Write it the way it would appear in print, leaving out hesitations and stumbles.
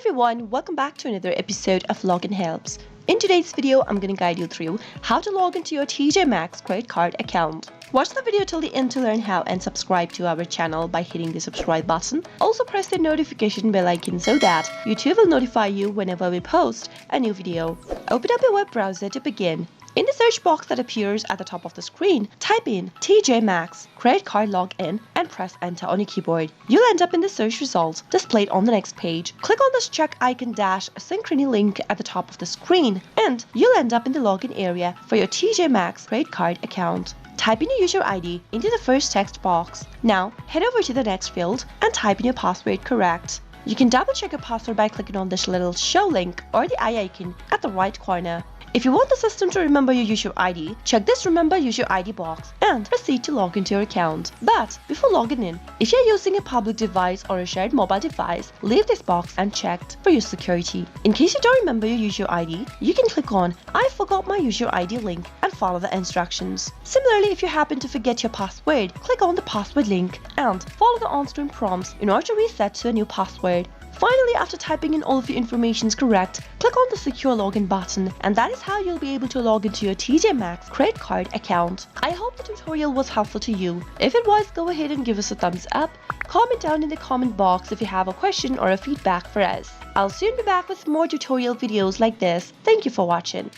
everyone, welcome back to another episode of Login Helps. In today's video, I'm going to guide you through how to log into your TJX credit card account. Watch the video till the end to learn how and subscribe to our channel by hitting the subscribe button. Also press the notification bell icon so that YouTube will notify you whenever we post a new video. Open up your web browser to begin. In the search box that appears at the top of the screen, type in TJX credit card login and press enter on your keyboard. You'll end up in the search results displayed on the next page. Click on this check icon dash synchrony link at the top of the screen and you'll end up in the login area for your TJX credit card account. Type in your user ID into the first text box. Now head over to the next field and type in your password correct. You can double check your password by clicking on this little show link or the eye icon at the right corner. If you want the system to remember your user ID, check this Remember User ID box and proceed to log into your account. But before logging in, if you're using a public device or a shared mobile device, leave this box unchecked for your security. In case you don't remember your user ID, you can click on I forgot my user ID link and follow the instructions. Similarly, if you happen to forget your password, click on the password link and follow the on-screen prompts in order to reset to a new password. Finally, after typing in all of your information is correct, click on the secure login button and that is how you'll be able to log into your TJX credit card account. I hope the tutorial was helpful to you. If it was, go ahead and give us a thumbs up. Comment down in the comment box if you have a question or a feedback for us. I'll soon be back with more tutorial videos like this. Thank you for watching.